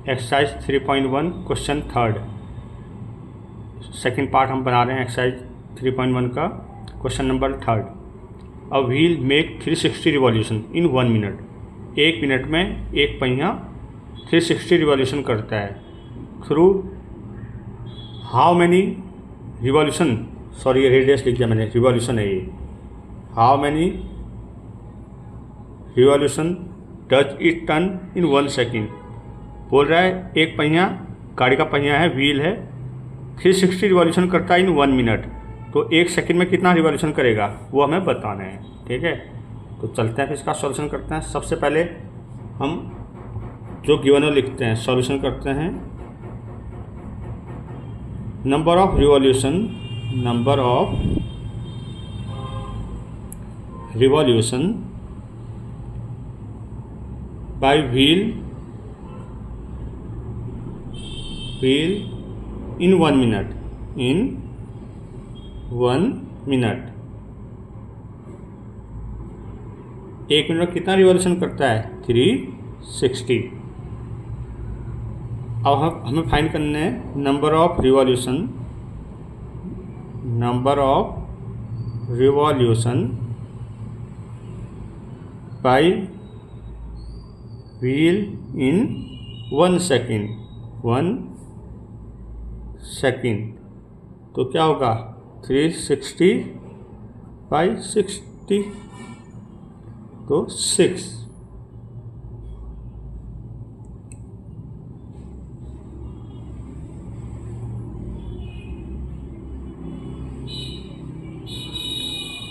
Exercise 3.1 question third, second part हम बना रहे हैं एक्सरसाइज 3.1 का question number third. A wheel make 360 revolution in 1 minute. 1 minute में एक पहिया 360 रिवॉल्यूशन करता है। Through how many revolution, sorry radius लिख दिया मैंने, रिवॉल्यूशन है ये। How many revolution does it turn in 1 second. बोल रहा है एक पहिया, गाड़ी का पहिया है, व्हील है, 360 रिवॉल्यूशन करता है इन 1 मिनट। तो 1 सेकंड में कितना रिवॉल्यूशन करेगा वो हमें बताना है। ठीक है, तो चलते हैं फिर इसका सॉल्यूशन करते हैं। सबसे पहले हम जो गिवन है लिखते हैं, सॉल्यूशन करते हैं। Number of revolution by wheel in 1 minute, 1 minute कितना रिवॉल्यूशन करता है? 360। अब हमें फाइंड करना है number of revolution by wheel in 1 second. तो क्या होगा? 360 बाई 60, तो 6।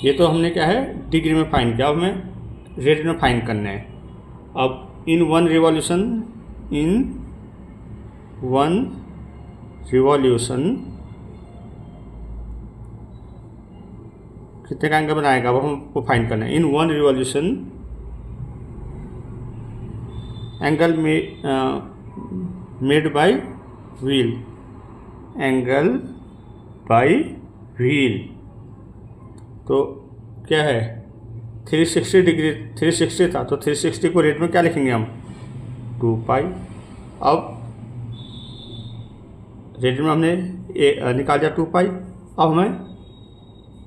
ये तो हमने क्या है डिग्री में फाइंड किया, अब हमें रेट में फाइंड करना है। अब इन 1 रिवॉल्यूशन कितने का एंगल बनाएगा वो हमको फाइंड करना है। इन 1 revolution angle made by wheel, angle by wheel तो क्या है 360 डिग्री, 360 था तो 360 को रेट में क्या लिखेंगे हम? 2 पाई। अब रेट में हमने निकाल दिया 2 पाई। अब हमें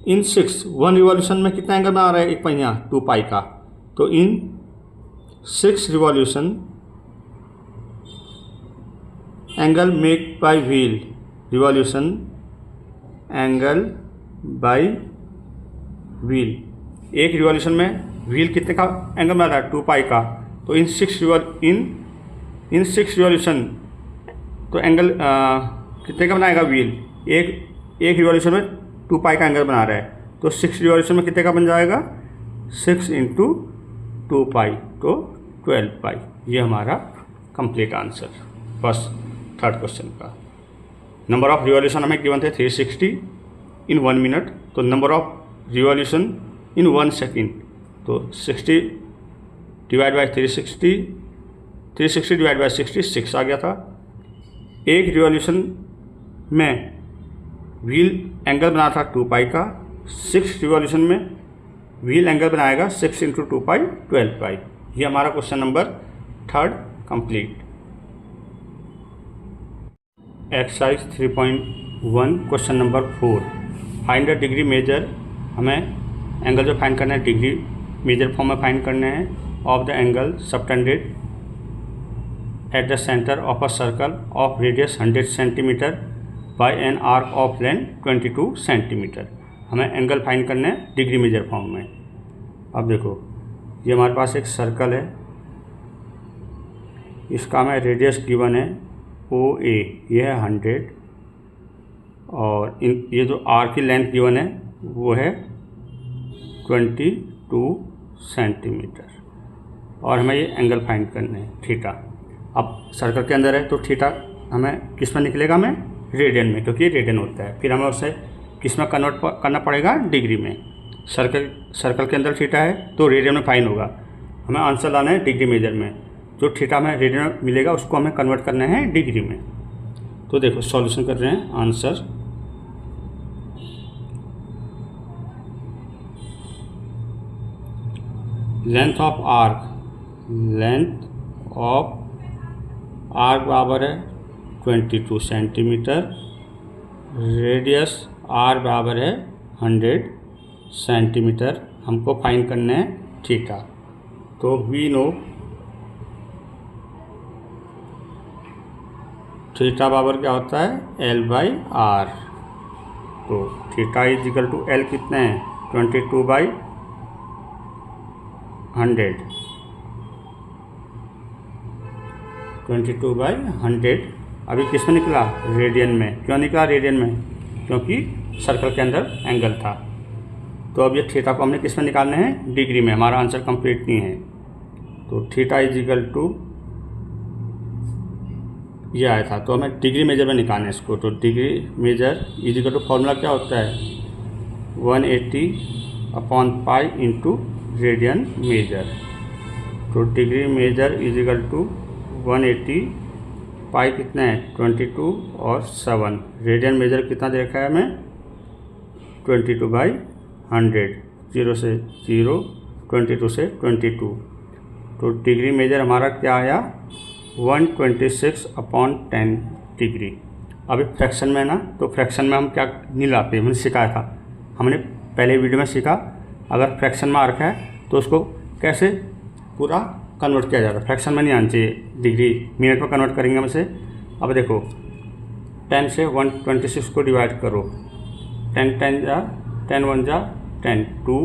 इन 1 रिवॉल्यूशन में कितना एंगल बना रहा है एक पहिया? 2 पाई का। तो in 6 revolution angle make by wheel, revolution angle by wheel, एक रिवॉल्यूशन में व्हील कितने का एंगल बना रहा है? 2 पाई का। तो इन 6 रिवॉल्यूशन तो एंगल कितने का बनाएगा व्हील? एक रिवॉल्यूशन में 2 पाई का एंगल बना रहा है, तो 6 रिवॉल्यूशन में कितने का बन जाएगा? 6 × 2 पाई, तो 12 पाई। ये हमारा complete answer first third question का। नंबर ऑफ रिवॉल्यूशन हमें गिवन थे 360 इन 1 मिनट, तो number of revolution in 1 second, तो 60 डिवाइड बाई 360, 360 डिवाइड बाई 60, 6 आ गया था। एक रिवॉल्यूशन में व्हील एंगल बना था 2 पाई का, 6 रिवॉल्यूशन में व्हील एंगल बनाएगा 6 × 2 पाई, 12 पाई। ये हमारा question number third complete. Exercise 3.1 question number 4, find the degree measure. हमें एंगल जो फाइंड करना है डिग्री मेजर फॉर्म में फाइंड करने हैं। Of the angle subtended at the centre of a circle of radius 100 centimetre by an arc of length 22 centimetre. हमें angle find करना है डिग्री मेजर फॉर्म में। अब देखो ये हमारे पास एक सर्कल है, इसका हमें रेडियस गिवन है OA, ये है 100, और ये जो आर्क की लेंथ गिवन है वो है 22 सेंटीमीटर, और हमें ये एंगल फाइंड करना है थीटा। अब सर्कल के अंदर है तो थीटा हमें किस में निकलेगा? हमें रेडियन में, क्योंकि रेडियन होता है। फिर हमें उसे किस में कन्वर्ट करना पड़ेगा? डिग्री में। सर्कल के अंदर थीटा है तो रेडियन में फाइन होगा। हमें आंसर लाना है डिग्री मेजर में। जो थीटा हमें रेडियन में मिलेगा उसको हमें कन्वर्ट करना है डिग्री में। तो देखो सॉल्यूशन कर रहे हैं। आंसर लेंथ ऑफ आर बराबर है 22 सेंटीमीटर, रेडियस आर बराबर है 100 सेंटीमीटर। हमको फाइंड करना है थीटा। तो वी नो थीटा बराबर क्या होता है, L/R। तो theta is equal to L कितना है, 22/100, 22/100। अभी किस में निकला, रेडियन में। क्यों निकला रेडियन में, क्योंकि सर्कल के अंदर एंगल था। तो अब ये थीटा को हमने किस में निकालना है, डिग्री में। हमारा आंसर कंप्लीट नहीं है। तो थीटा इज इक्वल टू ये आया था, तो हमें डिग्री मेजर में निकालना है इसको। तो degree measure is equal to formula क्या होता है, 180/π इंटू रेडियन मेजर। तो degree measure is equal to 180, pi कितना है 22 और 7, रेडियन मेजर कितना दे रखा है हमें 22/100, 0 से 0, 22 से 22। तो डिग्री मेजर हमारा क्या आया 126/10 डिग्री। अभी फ्रैक्शन में ना, तो फ्रैक्शन में हम क्या नहीं लाते, हमने सिखाया था, हमने पहले वीडियो में सीखा अगर फ्रैक्शन में आ रखा है तो उसको कैसे पूरा कन्वर्ट किया जाता है। फ्रैक्शन में नहीं आना चाहिए, डिग्री मिनट में कन्वर्ट करेंगे हम इसे। अब देखो 10 से 126 को डिवाइड करो, 10 10 जा 10 1 जा 10, 2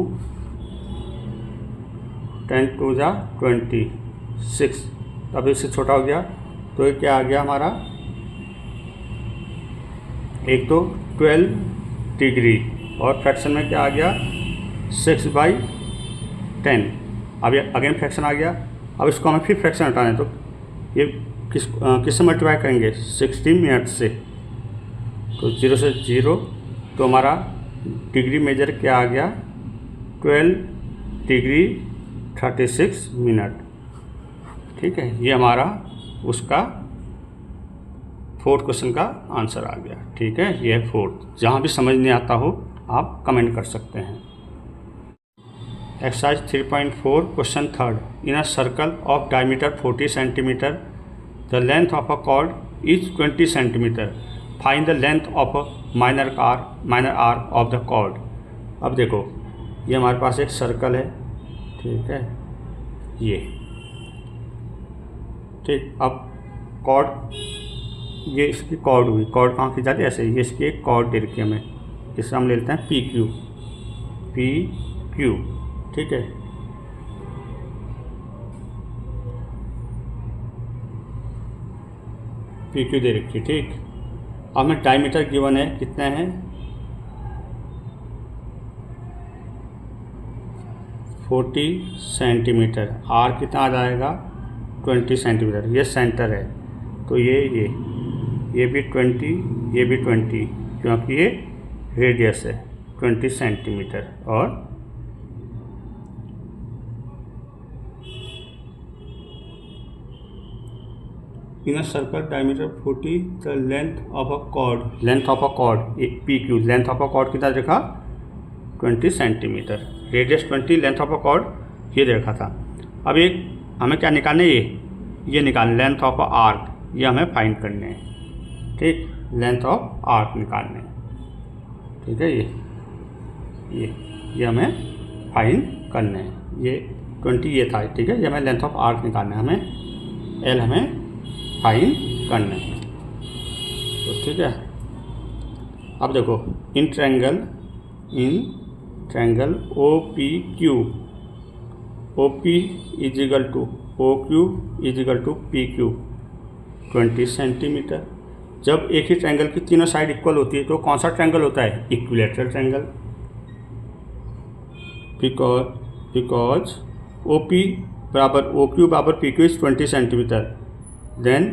10 2 जा 26। अब इससे छोटा हो गया तो ये क्या आ गया हमारा, एक तो 12 डिग्री और फ्रैक्शन में क्या आ गया 6/10। अब ये अगेन फ्रैक्शन आ गया। अब इसको हमें फिर फ्रैक्शन हटाना है, तो ये किससे मल्टीप्लाई करेंगे 60 मिनट से। तो 0 से 0, तो हमारा डिग्री मेजर क्या आ गया 12 डिग्री 36 मिनट। ठीक है, ये हमारा उसका 4th क्वेश्चन का आंसर आ गया। ठीक है, ये है 4th। जहाँ भी समझ नहीं आता हो आप कमेंट कर सकते हैं। Exercise 3.4 question 3rd, in a circle of diameter 40 centimetre the length of a chord is 20 centimetre, find the length of a minor arc of the chord. अब देखो ये हमारे पास एक सर्कल है, ठीक है, ये ठीक। अब कॉर्ड, ये इसकी कॉर्ड हुई, कॉर्ड कहाँ की जाती है, ऐसे ये इसकी एक कॉर्ड दे रखी है हमें, इससे हम ले लेते हैं PQ, ठीक है। PQ दे रखी, ठीक। अब हमें डायमीटर गिवन है, कितना है 40 सेंटीमीटर, आर कितना आ जाएगा 20 सेंटीमीटर। ये सेंटर है तो ये भी 20, ये भी 20, क्योंकि ये रेडियस है 20 सेंटीमीटर। और in a circle diameter 40 the length of a chord, length of a chord PQ, length of a chord कितना देखा 20 centimetre, radius 20, length of a chord ये देखा था। अब एक हमें क्या निकालना है, ये निकालना लेंथ ऑफ अ आर्क, ये हमें फाइंड करने हैं। ठीक, लेंथ ऑफ आर्क निकालने हैं, ठीक है। ये हमें फाइंड करने हैं। ये 20 ये था, ठीक है। ये हमें लेंथ ऑफ आर्क निकालना है, हमें L हमें फाइंड करना है, तो ठीक है। अब देखो in triangle OP is equal to OQ is equal to PQ 20 centimetre. जब एक ही ट्रायंगल की तीनों साइड इक्वल होती है तो कौन सा ट्रायंगल होता है, इक्विलैटरल ट्रायंगल। बिकॉज OP बराबर OQ बराबर PQ is 20 centimetre, then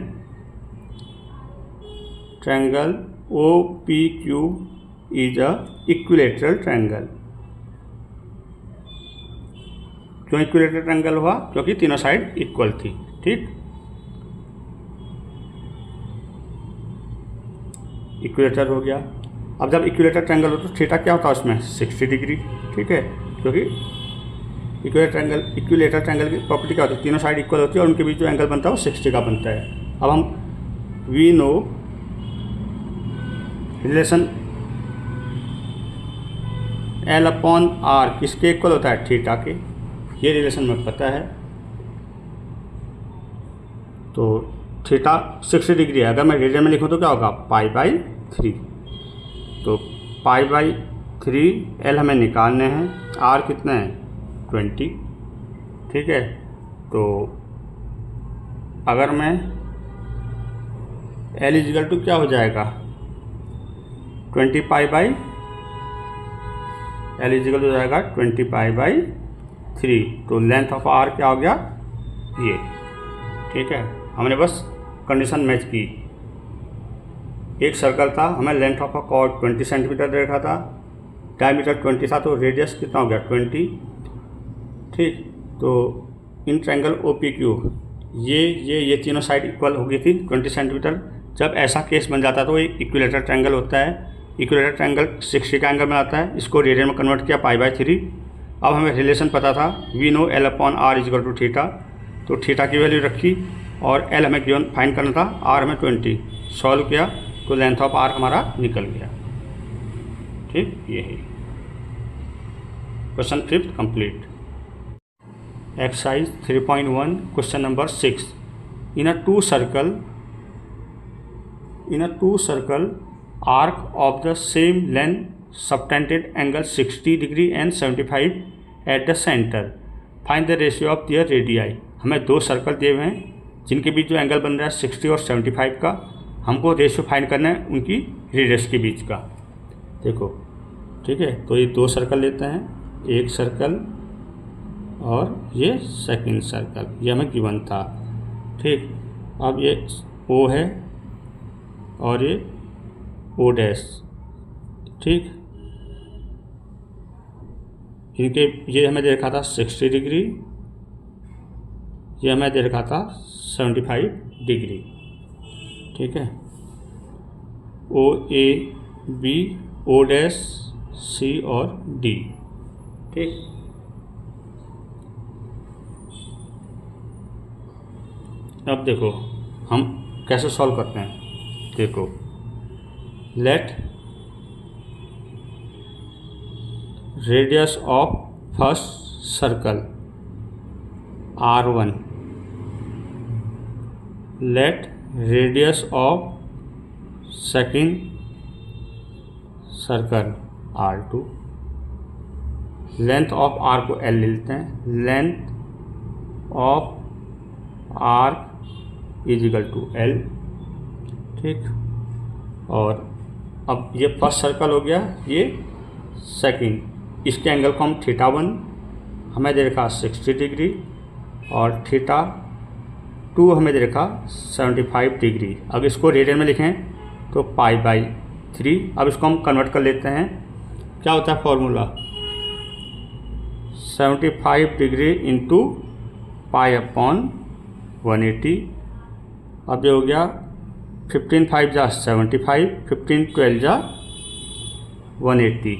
triangle OPQ is a equilateral triangle. क्यों इक्विलैटरल ट्रायंगल हुआ, क्योंकि तीनों साइड इक्वल थी। ठीक, इक्विलैटर हो गया। अब जब इक्विलैटर ट्रायंगल हो तो थीटा क्या होता है उसमें 60 डिग्री। ठीक है, क्योंकि इक्विलैटर ट्रायंगल की प्रॉपर्टी क्या होती है, तीनों साइड इक्वल होती है और उनके बीच जो एंगल बनता है वो 60 का बनता है। अब हम we know relation L upon R किसके इक्वल होता है, थीटा के। ये रिलेशन हमें पता है। तो थीटा 60 डिग्री है। अगर मैं रेडियन में लिखूँ तो क्या होगा, π/3। तो π/3 एल हमें निकालने हैं, आर कितना है 20। ठीक है, तो अगर मैं एल इजिकल टू क्या हो जाएगा 20π/, एल इजिकल हो जाएगा 20π/3। तो लेंथ ऑफ आर क्या हो गया ये। ठीक है, हमने बस कंडीशन मैच की। एक सर्कल था, हमें length of a chord 20 centimetre दे रखा था, डायमीटर 20 था, तो रेडियस कितना हो गया 20। ठीक, तो इन ट्रायंगल OPQ ये तीनों साइड इक्वल हो गई थी 20 सेंटीमीटर। जब ऐसा केस बन जाता है तो एक इक्विलेटरल ट्रायंगल होता है। इक्विलेटरल ट्रायंगल 60 का एंगल बनाता है। इसको रेडियन में कन्वर्ट किया π/3। अब हमें रिलेशन पता था we know L upon R is equal to theta. तो थीटा की वैल्यू रखी और एल हमें गिवन फाइंड करना था, आर हमें 20। सॉल्व किया तो लेंथ ऑफ आर हमारा निकल गया। ठीक, ये है question 5 complete. Exercise 3.1 question number 6। In a two circle arc of the same length subtended angle 60 degree and 75 at the center. Find the ratio of their radii. हमें दो सर्कल दिए हुए हैं जिनके बीच जो एंगल बन रहा है 60 और 75 का। हमको रेशियो फाइंड करना है उनकी रेडियस के बीच का। देखो, ठीक है, तो ये दो सर्कल लेते हैं, एक सर्कल और ये सेकंड सर्कल, ये हमें गिवन था। ठीक, अब ये O है और ये O डैश। ठीक, इनके ये हमें दे रखा था 60 डिग्री, ये हमें दे रखा था 75 डिग्री। ठीक है, OA B O dash C और D। ठीक, अब देखो हम कैसे सॉल्व करते हैं। देखो, let radius of first circle R1, let radius of second circle R2, length of arc को L लेते हैं, length of arc is equal to L। ठीक, और अब ये फर्स्ट सर्कल हो गया, ये सेकंड। इसके एंगल को हम θ1 हमें दे रखा 60 डिग्री और θ2 हमें दे रखा 75 डिग्री। अब इसको रेडियन में लिखें तो π/3। अब इसको हम कन्वर्ट कर लेते हैं। क्या होता है फॉर्मूला, 75 डिग्री इंटू π/180। अब ये हो गया 15 5 जा 75, 15 12 जा 180।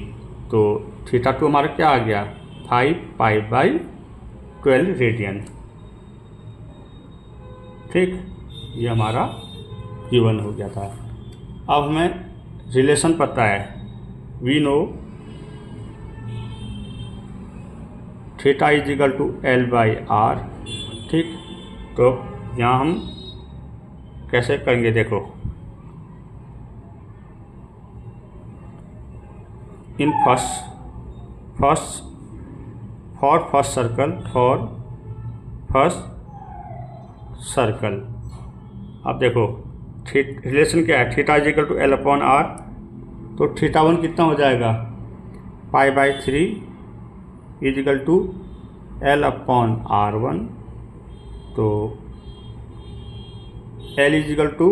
तो θ2 हमारा क्या आ गया 5π/12 रेडियन। ठीक, ये हमारा गिवन हो गया था। अब हमें रिलेशन पता है, we know θ is equal to L/R। ठीक, तो यहाँ हम कैसे करेंगे, देखो, इन फर्स्ट सर्कल। अब देखो रिलेशन क्या है, θ इजिकल टू L/R। तो θ1 कितना हो जाएगा π/3 इजिकल टू L/R1। तो L इजिकल टू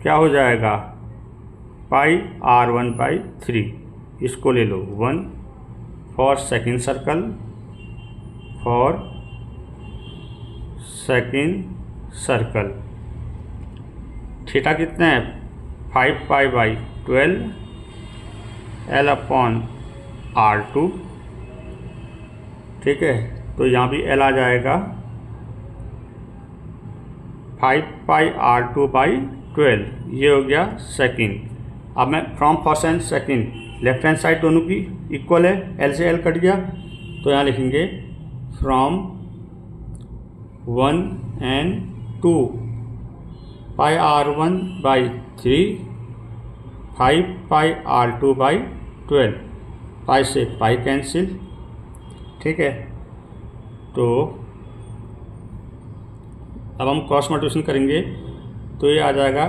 क्या हो जाएगा πR1/3। इसको ले लो 1 फॉर सेकंड सर्कल। थीटा कितना है 5π/12 L/R2। ठीक है, तो यहाँ भी L आ जाएगा 5πr2/12, ये हो गया सेकेंड। अब मैं from first and second, left hand side दोनों की इक्वल है, एल से एल कट गया, तो यहाँ लिखेंगे फ्रॉम 1 and 2 πr1/3 5πr2/12, पाई से पाई कैंसिल, ठीक है। तो अब हम क्रॉस मल्टीप्लिकेशन करेंगे तो ये आ जाएगा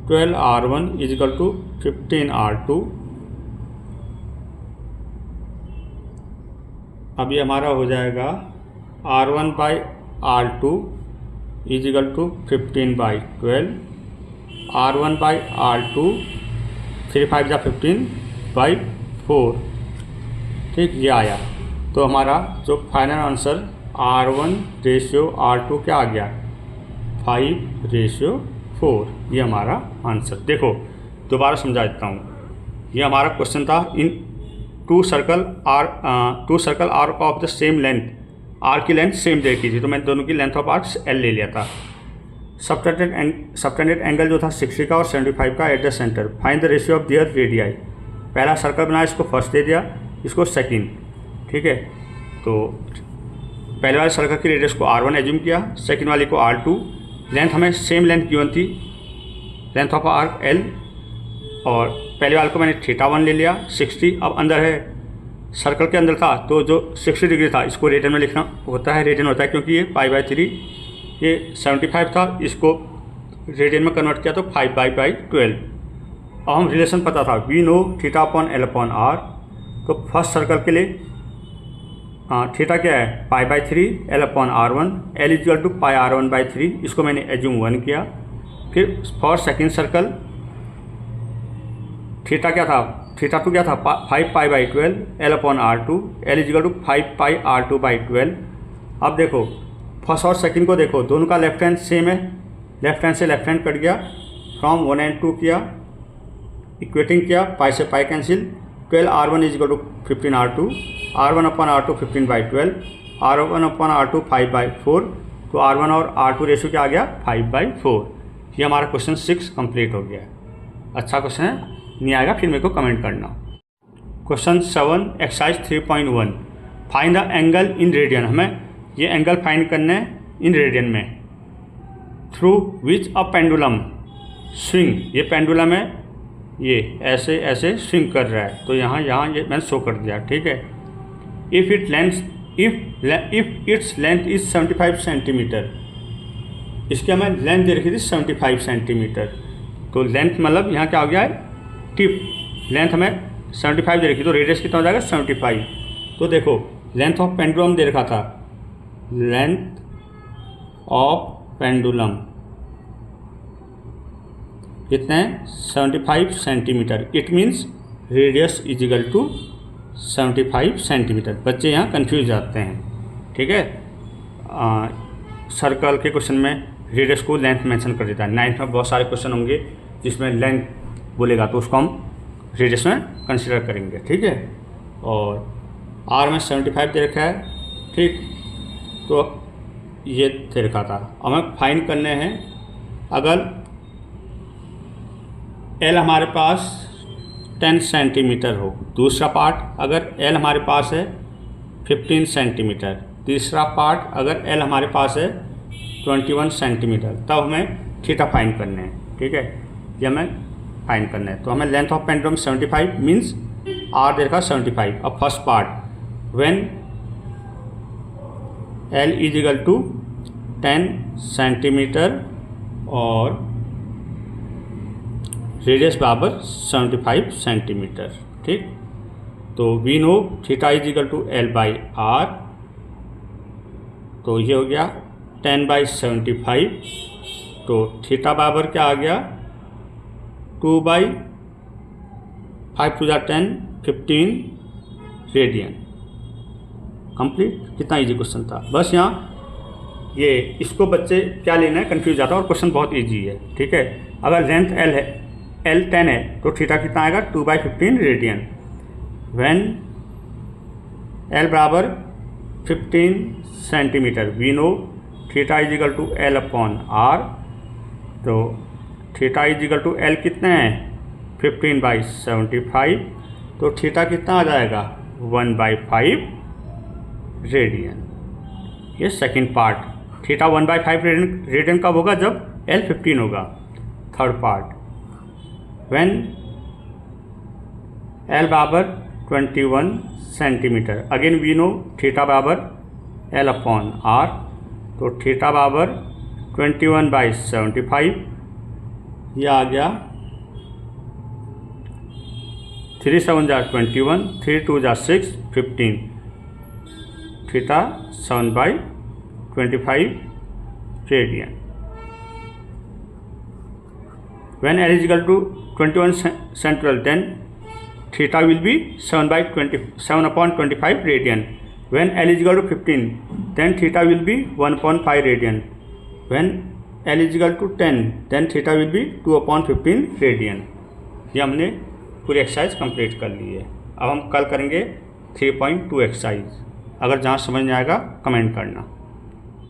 12r1 = 15r2। अब ये हमारा हो जाएगा r1/r2 = 15/12, r1/r2 3 5 = 15/4, ठीक, ये आया। तो हमारा जो फाइनल आंसर r1/r2 क्या आ गया, 5/4, ये हमारा आंसर। देखो दोबारा समझा देता हूँ, ये हमारा क्वेश्चन था in two circle are of the same length, R की लेंथ सेम दे की थी, तो मैंने दोनों की लेंथ ऑफ आर्क्स एल ले लिया था। सबटेंडेड एंगल जो था 60 का और 75 का eight the centre, find the ratio of their radii. पहला सर्कल बनाया, इसको फर्स्ट दे दिया, इसको सेकंड, ठीक है। तो पहले वाले सर्कल की रेडियस को r1 एज्यूम किया, सेकंड वाले को r2, लेंथ हमें सेम लेंथ गिवन थी, लेंथ ऑफ आर्क l, और पहले वाले को मैंने θ1 ले लिया 60। अब अंदर है, सर्कल के अंदर था तो जो 60 डिग्री था इसको रेडियन में लिखना होता है, रेडियन होता है क्योंकि ये π/3, ये 75 था, इसको रेडियन में कन्वर्ट किया तो 5/12। अब हम रिलेशन पता था, वी नो θ/L/r, तो फर्स्ट सर्कल के लिए थीटा क्या है, π/3 L/r1, L = πr1/3, इसको मैंने एज्यूम 1 किया। फिर फॉर सेकेंड सर्कल थीटा क्या था, θ2 क्या था, 5π/12 L/r2, L = 5πr2/12। अब देखो फर्स्ट और सेकंड को देखो, दोनों का लेफ्ट हैंड सेम है, लेफ्ट हैंड से लेफ्ट हैंड कट गया, फ्रॉम 1 and 2 किया, इक्वेटिंग किया, पाई से pi cancel, 12r1 = 15r2, r1/r2 15/12, r1/r2 5/4, तो r1 और r2 रेशियो क्या आ गया, 5/4। ये हमारा क्वेश्चन 6 कंप्लीट हो गया। अच्छा क्वेश्चन है, नहीं आएगा फिर मेरे को कमेंट करना। Question 7 exercise 3.1, find the angle in radian. हमें ये एंगल फाइंड करने इन रेडियन में, through which a pendulum swing, ये पेंडुलम है, ये ऐसे ऐसे स्विंग कर रहा है, तो यहाँ ये मैंने शो कर दिया, ठीक है। If its length is 75 centimetre, इसकी हमें लेंथ दे रखी थी 75 सेंटीमीटर, तो लेंथ मतलब यहाँ क्या हो गया है, टिप, लेंथ हमें 75 दे रखी, तो रेडियस कितना हो जाएगा 75। तो देखो लेंथ ऑफ पेंडुलम दे रखा था, लेंथ ऑफ पेंडुलम कितने हैं, 75 centimetre, it means radius = 75 centimetre. बच्चे यहाँ कंफ्यूज जाते हैं, ठीक है। सर्कल के क्वेश्चन में रेडियस को लेंथ मेंशन कर देता है। 9th में बहुत सारे क्वेश्चन होंगे जिसमें लेंथ बोलेगा तो उसको हम रेडियस में कंसिडर करेंगे, ठीक है। और आर में 75 दे रखा है, ठीक, तो ये दे रखा था। हमें फाइंड करने हैं, अगर एल हमारे पास 10 सेंटीमीटर हो, दूसरा पार्ट अगर एल हमारे पास है 15 सेंटीमीटर, तीसरा पार्ट अगर एल हमारे पास है 21 सेंटीमीटर, तब हमें थीटा फाइंड करने हैं, ठीक है। ये हमें फाइंड करना है, तो हमें length of pendulum 75 means R दे रखा 75। अब first part, when L = 10 centimetre और रेडियस बराबर 75 सेंटीमीटर, ठीक। तो वी नो थीटा = L/r, तो ये हो गया 10/75, तो थीटा बराबर क्या आ गया, 2/5 × 10 15 रेडियन। कंप्लीट। कितना इजी क्वेश्चन था, बस यहाँ ये इसको बच्चे क्या लेना है कंफ्यूज जाता है, और क्वेश्चन बहुत इजी है, ठीक है। अगर लेंथ एल है, एल 10 है, तो थीटा कितना आएगा, 2/15 रेडियन। व्हेन एल बराबर 15 centimetre, we know theta = L/r, तो theta is equal to L कितना है 15/75, तो थीटा कितना आ जाएगा 1/5 रेडियन। ये सेकंड पार्ट, थीटा 1/5 रेडियन कब होगा, जब L 15 होगा। थर्ड पार्ट, व्हेन L बराबर 21 centimetre, again we know theta बराबर L/R, तो थीटा बराबर 21/75, यह आ गया 3 7 जा 21, 3 2 जा 6 15, theta 7/25 radian. When L is equal to 21 central, then theta will be 7/25 radian. When L is equal to 15, then theta will be 1/5 radian. When L is equal to 10, then theta will be 2/15 radian. ये हमने पूरी exercise complete कर ली है। अब हम कल करेंगे 3.2 exercise. अगर जहाँ समझ नहीं आएगा कमेंट करना।